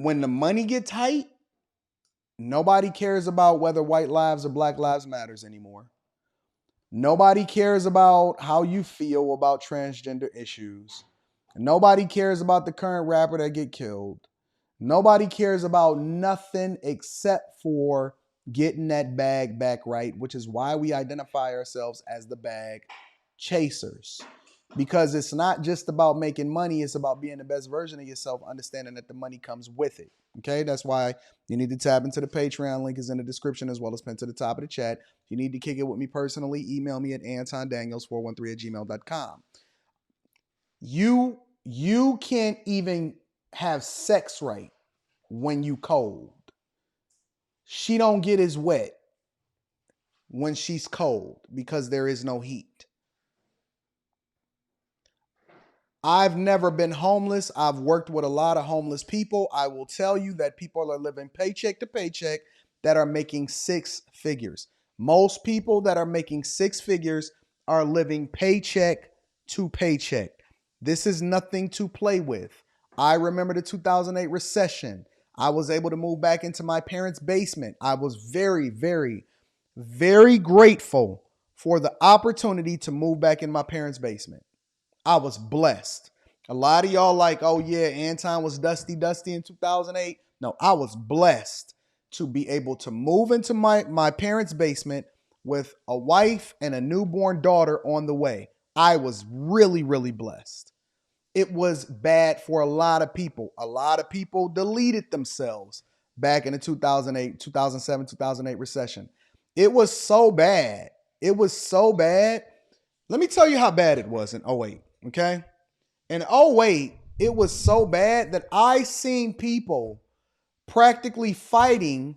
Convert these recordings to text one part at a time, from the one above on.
when the money get tight, nobody cares about whether white lives or black lives matters anymore. Nobody cares about how you feel about transgender issues. Nobody cares about the current rapper that get killed. Nobody cares about nothing except for getting that bag back right, which is why we identify ourselves as the bag chasers. Because it's not just about making money, it's about being the best version of yourself, understanding that the money comes with it. Okay, that's why you need to tap into the Patreon. Link is in the description as well as pinned to the top of the chat. If you need to kick it with me personally, email me at antondaniels413@gmail.com. You can't even have sex right when you cold. She don't get as wet when she's cold because there is no heat. I've never been homeless. I've worked with a lot of homeless people. I will tell you that people are living paycheck to paycheck that are making six figures. Most people that are making six figures are living paycheck to paycheck. This is nothing to play with. I remember the 2008 recession. I was able to move back into my parents' basement. I was very, very, very grateful for the opportunity to move back in my parents' basement. I was blessed. A lot of y'all like, oh yeah, Anton was dusty in 2008. No, I was blessed to be able to move into my parents' basement with a wife and a newborn daughter on the way. I was really, really blessed. It was bad for a lot of people. A lot of people deleted themselves back in the 2008, 2007, 2008 recession. It was so bad. It was so bad. Let me tell you how bad it was in 08. Okay. In 08, it was so bad that I seen people practically fighting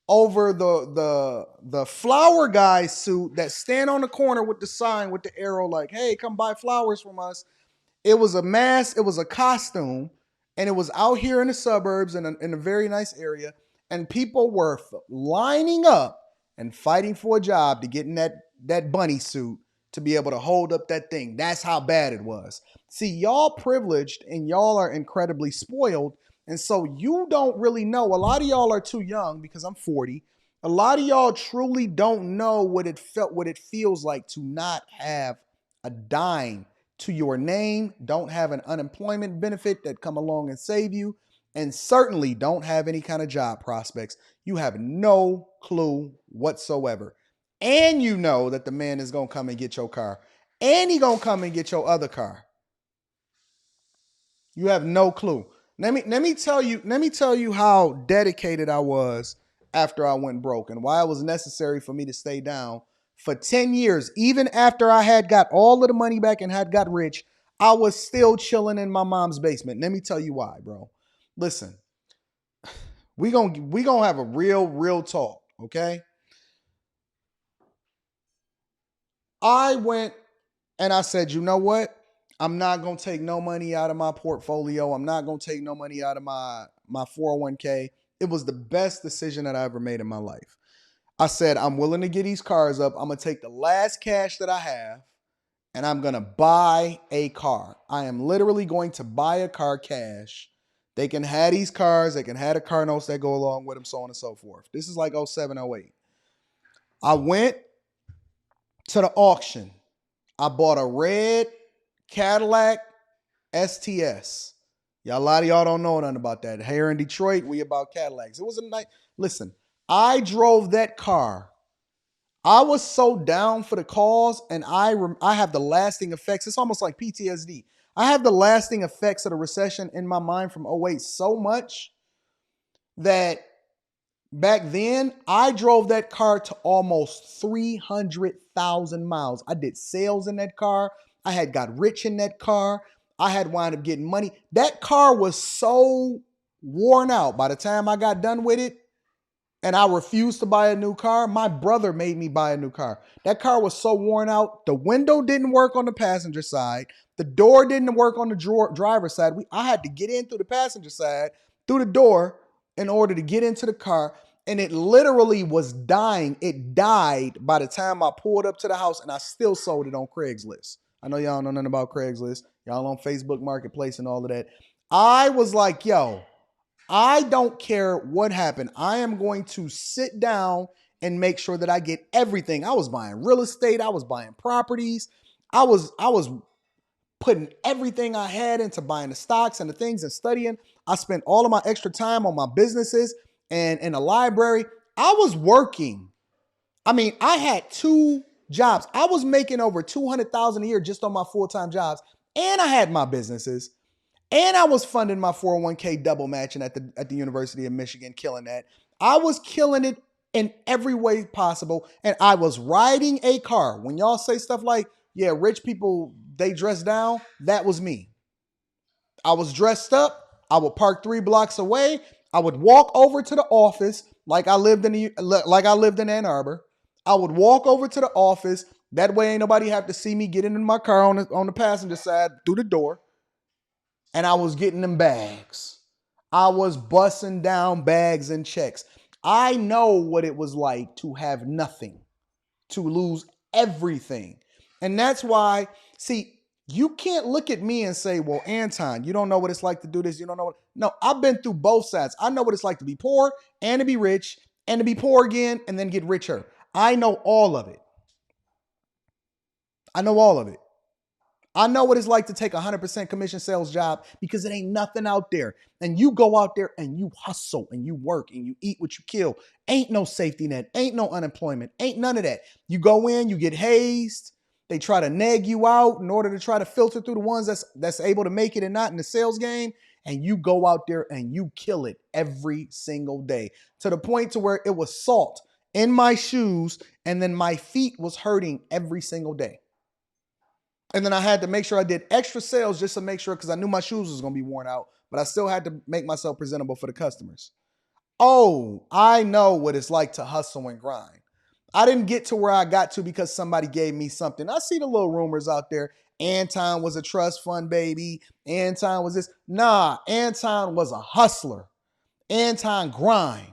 over the flower guy suit that stand on the corner with the sign with the arrow like, hey, come buy flowers from us. It was a mask, it was a costume, and it was out here in the suburbs in a very nice area. And people were lining up and fighting for a job to get in that bunny suit to be able to hold up that thing. That's how bad it was. See, y'all privileged and y'all are incredibly spoiled. And so you don't really know. A lot of y'all are too young because I'm 40. A lot of y'all truly don't know what it feels like to not have a dime to your name, don't have an unemployment benefit that come along and save you, and certainly don't have any kind of job prospects. You have no clue whatsoever. And you know that the man is going to come and get your car. And he going to come and get your other car. You have no clue. Let me tell you how dedicated I was after I went broke and why it was necessary for me to stay down for 10 years. Even after I had got all of the money back and had got rich, I was still chilling in my mom's basement. Let me tell you why, bro. Listen, we gonna have a real talk, okay? I went and I said, you know what? I'm not going to take no money out of my portfolio. I'm not going to take no money out of my 401k. It was the best decision that I ever made in my life. I said, I'm willing to get these cars up. I'm going to take the last cash that I have and I'm going to buy a car. I am literally going to buy a car cash. They can have these cars. They can have the car notes that go along with them, so on and so forth. This is like 07, 08. I went to the auction. I bought a red Cadillac STS. A lot of y'all don't know nothing about that. Here in Detroit, we about Cadillacs. It was a nice. Listen, I drove that car. I was so down for the cause, and I have the lasting effects. It's almost like PTSD. I have the lasting effects of the recession in my mind from 08 so much that back then I drove that car to almost 300,000 miles. I did sales in that car. I had got rich in that car. I had wound up getting money. That car was so worn out by the time I got done with it. And I refused to buy a new car. My brother made me buy a new car. That car was so worn out. The window didn't work on the passenger side. The door didn't work on the driver's side. I had to get in through the passenger side, through the door, in order to get into the car. And it literally was dying. It died by the time I pulled up to the house, and I still sold it on Craigslist. I know y'all know nothing about Craigslist. Y'all on Facebook Marketplace and all of that. I was like, yo, I don't care what happened. I am going to sit down and make sure that I get everything. I was buying real estate. I was buying properties. I was putting everything I had into buying the stocks and the things and studying. I spent all of my extra time on my businesses and in a library. I was working. I mean, I had 2 jobs. I was making over 200,000 a year just on my full-time jobs, and I had my businesses, and I was funding my 401k double matching at the University of Michigan, killing that. I was killing it in every way possible, and I was riding a car. When y'all say stuff like, "Yeah, rich people they dress down," that was me. I was dressed up. I would park 3 blocks away. I would walk over to the office like I lived in Ann Arbor. I would walk over to the office. That way, ain't nobody have to see me getting in my car on the passenger side through the door. And I was getting them bags. I was busting down bags and checks. I know what it was like to have nothing, to lose everything. And that's why, see, you can't look at me and say, well, Anton, you don't know what it's like to do this. You don't know what. No, I've been through both sides. I know what it's like to be poor and to be rich and to be poor again and then get richer. I know all of it. I know all of it. I know what it's like to take a 100% commission sales job because it ain't nothing out there. And you go out there and you hustle and you work and you eat what you kill. Ain't no safety net. Ain't no unemployment. Ain't none of that. You go in, you get hazed. They try to nag you out in order to try to filter through the ones that's able to make it and not in the sales game. And you go out there and you kill it every single day to the point to where it was salt in my shoes and then my feet was hurting every single day. And then I had to make sure I did extra sales just to make sure, because I knew my shoes was going to be worn out, but I still had to make myself presentable for the customers. Oh, I know what it's like to hustle and grind. I didn't get to where I got to because somebody gave me something. I see the little rumors out there. Anton was a trust fund baby. Anton was this. Nah, Anton was a hustler. Anton grind.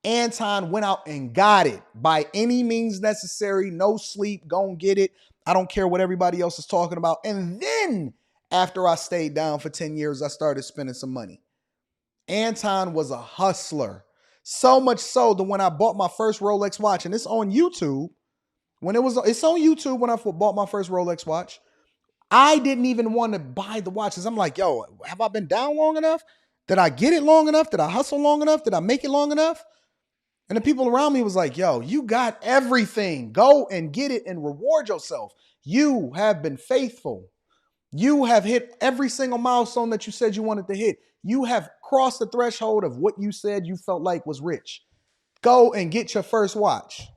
Anton went out and got it by any means necessary. No sleep, go and get it. I don't care what everybody else is talking about. And then after I stayed down for 10 years, I started spending some money. Anton was a hustler. So much so that when I bought my first Rolex watch, and it's on YouTube, it's on YouTube when I bought my first Rolex watch, I didn't even want to buy the watches. I'm like, yo, have I been down long enough? Did I get it long enough? Did I hustle long enough? Did I make it long enough? And the people around me was like, yo, you got everything. Go and get it and reward yourself. You have been faithful. You have hit every single milestone that you said you wanted to hit. You have crossed the threshold of what you said you felt like was rich. Go and get your first watch.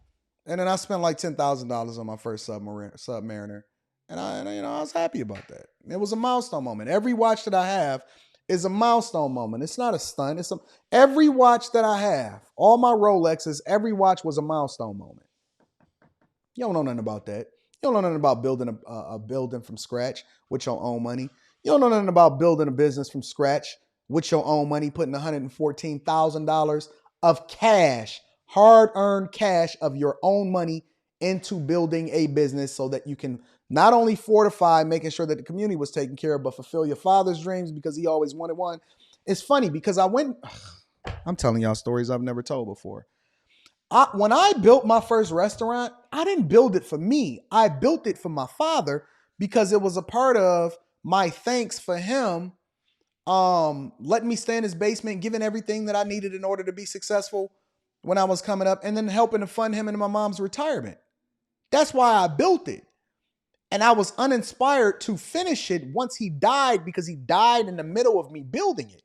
And then I spent like $10,000 on my first Submariner. And I was happy about that. It was a milestone moment. Every watch that I have is a milestone moment. It's not a stunt. Every watch that I have, all my Rolexes, every watch was a milestone moment. You don't know nothing about that. You don't know nothing about building a building from scratch with your own money. You don't know nothing about building a business from scratch with your own money, putting $114,000 of cash, hard-earned cash of your own money into building a business so that you can not only fortify making sure that the community was taken care of, but fulfill your father's dreams because he always wanted one. It's funny because I'm telling y'all stories I've never told before. When I built my first restaurant, I didn't build it for me. I built it for my father because it was a part of my thanks for him letting me stay in his basement, giving everything that I needed in order to be successful when I was coming up, and then helping to fund him into my mom's retirement. That's why I built it. And I was uninspired to finish it once he died because he died in the middle of me building it.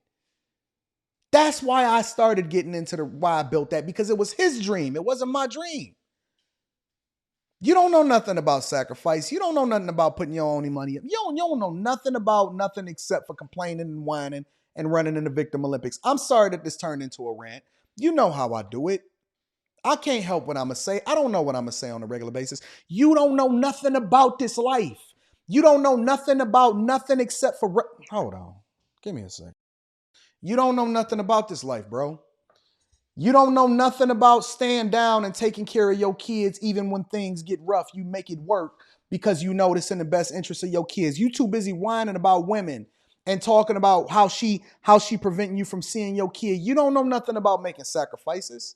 That's why I started getting into why I built that, because it was his dream. It wasn't my dream. You don't know nothing about sacrifice. You don't know nothing about putting your own money up. You don't know nothing about nothing except for complaining and whining and running in the Victim Olympics. I'm sorry that this turned into a rant. You know how I do it. I can't help what I'm going to say. I don't know what I'm going to say on a regular basis. You don't know nothing about this life. You don't know nothing about nothing except for... Hold on. Give me a second. You don't know nothing about this life, bro. You don't know nothing about staying down and taking care of your kids even when things get rough. You make it work because you know it's in the best interest of your kids. You too busy whining about women and talking about how she preventing you from seeing your kid. You don't know nothing about making sacrifices.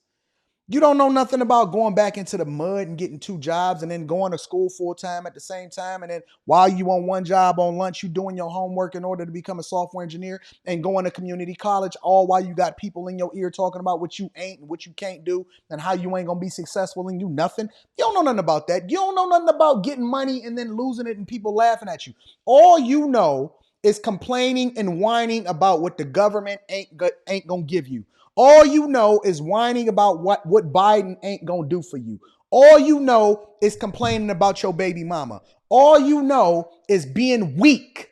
You don't know nothing about going back into the mud and getting 2 jobs and then going to school full time at the same time. And then while you on one job on lunch, you doing your homework in order to become a software engineer and going to community college, all while you got people in your ear talking about what you ain't and what you can't do and how you ain't going to be successful and you nothing. You don't know nothing about that. You don't know nothing about getting money and then losing it and people laughing at you. All you know is complaining and whining about what the government ain't going to give you. All you know is whining about what Biden ain't gonna do for you. All you know is complaining about your baby mama. All you know is being weak.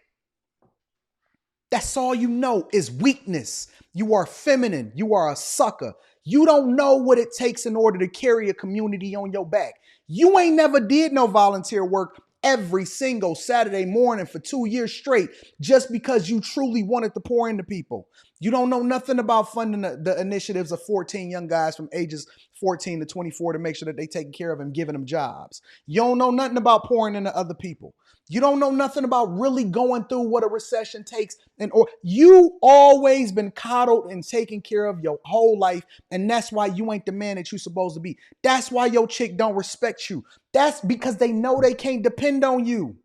That's all you know is weakness. You are feminine. You are a sucker. You don't know what it takes in order to carry a community on your back. You ain't never did no volunteer work every single Saturday morning for 2 years straight just because you truly wanted to pour into people. You don't know nothing about funding the initiatives of 14 young guys from ages 14 to 24 to make sure that they taking care of and giving them jobs. You don't know nothing about pouring into other people. You don't know nothing about really going through what a recession takes. Or you always been coddled and taken care of your whole life. And that's why you ain't the man that you supposed to be. That's why your chick don't respect you. That's because they know they can't depend on you.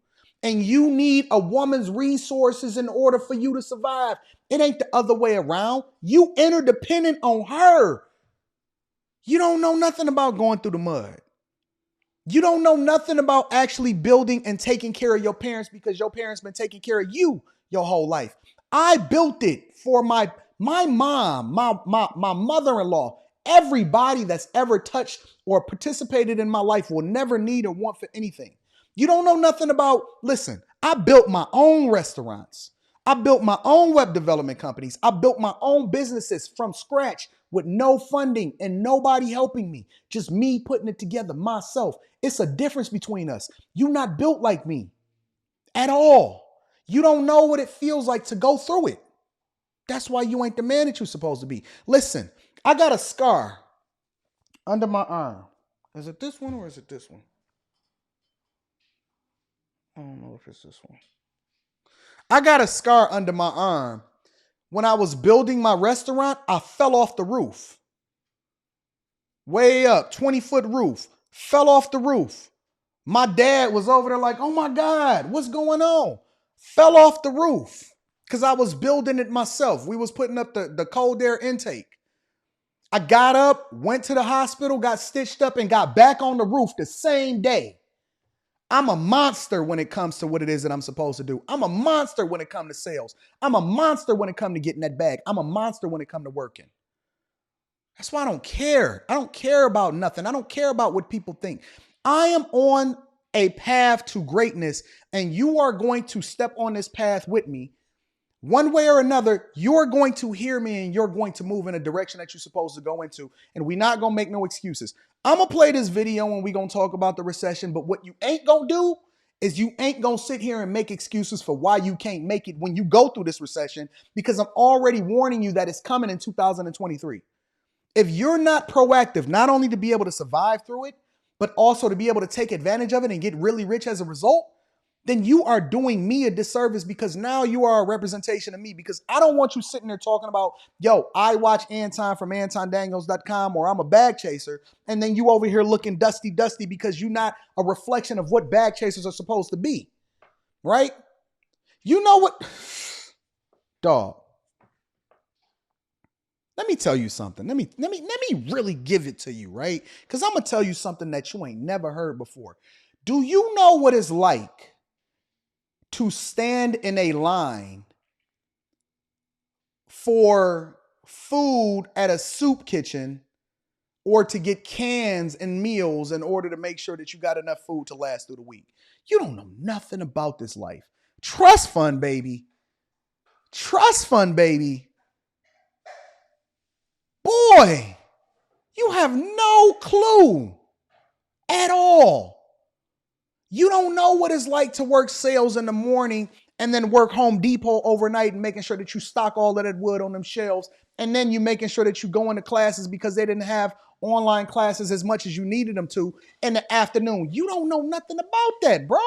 And you need a woman's resources in order for you to survive. It ain't the other way around. You interdependent on her. You don't know nothing about going through the mud. You don't know nothing about actually building and taking care of your parents because your parents been taking care of you your whole life. I built it for my mom, my mother-in-law. Everybody that's ever touched or participated in my life will never need or want for anything. You don't know nothing about, listen, I built my own restaurants. I built my own web development companies. I built my own businesses from scratch with no funding and nobody helping me. Just me putting it together myself. It's a difference between us. You're not built like me at all. You don't know what it feels like to go through it. That's why you ain't the man that you're supposed to be. Listen, I got a scar under my arm. Is it this one or is it this one? I don't know if it's this one. I got a scar under my arm. When I was building my restaurant, I fell off the roof. Way up, 20-foot roof. Fell off the roof. My dad was over there like, oh my God, what's going on? Fell off the roof because I was building it myself. We was putting up the cold air intake. I got up, went to the hospital, got stitched up, and got back on the roof the same day. I'm a monster when it comes to what it is that I'm supposed to do. I'm a monster when it comes to sales. I'm a monster when it comes to getting that bag. I'm a monster when it comes to working. That's why I don't care. I don't care about nothing. I don't care about what people think. I am on a path to greatness, and you are going to step on this path with me. One way or another, you're going to hear me and you're going to move in a direction that you're supposed to go into. And we're not going to make no excuses. I'm going to play this video and we're going to talk about the recession. But what you ain't going to do is you ain't going to sit here and make excuses for why you can't make it when you go through this recession, because I'm already warning you that it's coming in 2023. If you're not proactive, not only to be able to survive through it, but also to be able to take advantage of it and get really rich as a result, then you are doing me a disservice, because now you are a representation of me. Because I don't want you sitting there talking about, yo, I watch Anton from AntonDaniels.com, or I'm a bag chaser. And then you over here looking dusty because you're not a reflection of what bag chasers are supposed to be. Right? You know what? Dog. Let me tell you something. Let me really give it to you, right? Because I'm going to tell you something that you ain't never heard before. Do you know what it's like to stand in a line for food at a soup kitchen, or to get cans and meals in order to make sure that you got enough food to last through the week? You don't know nothing about this life. Trust fund, baby. Trust fund, baby. Boy, you have no clue at all. You don't know what it's like to work sales in the morning and then work Home Depot overnight and making sure that you stock all of that wood on them shelves. And then you making sure that you go into classes because they didn't have online classes as much as you needed them to in the afternoon. You don't know nothing about that, bro.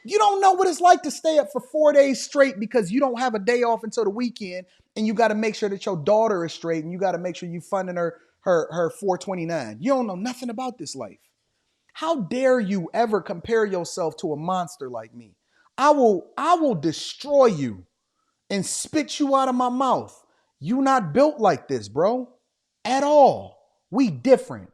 You don't know what it's like to stay up for 4 days straight because you don't have a day off until the weekend, and you got to make sure that your daughter is straight, and you got to make sure you funding her 429. You don't know nothing about this life. How dare you ever compare yourself to a monster like me? I will destroy you and spit you out of my mouth. You not built like this, bro. At all. We different.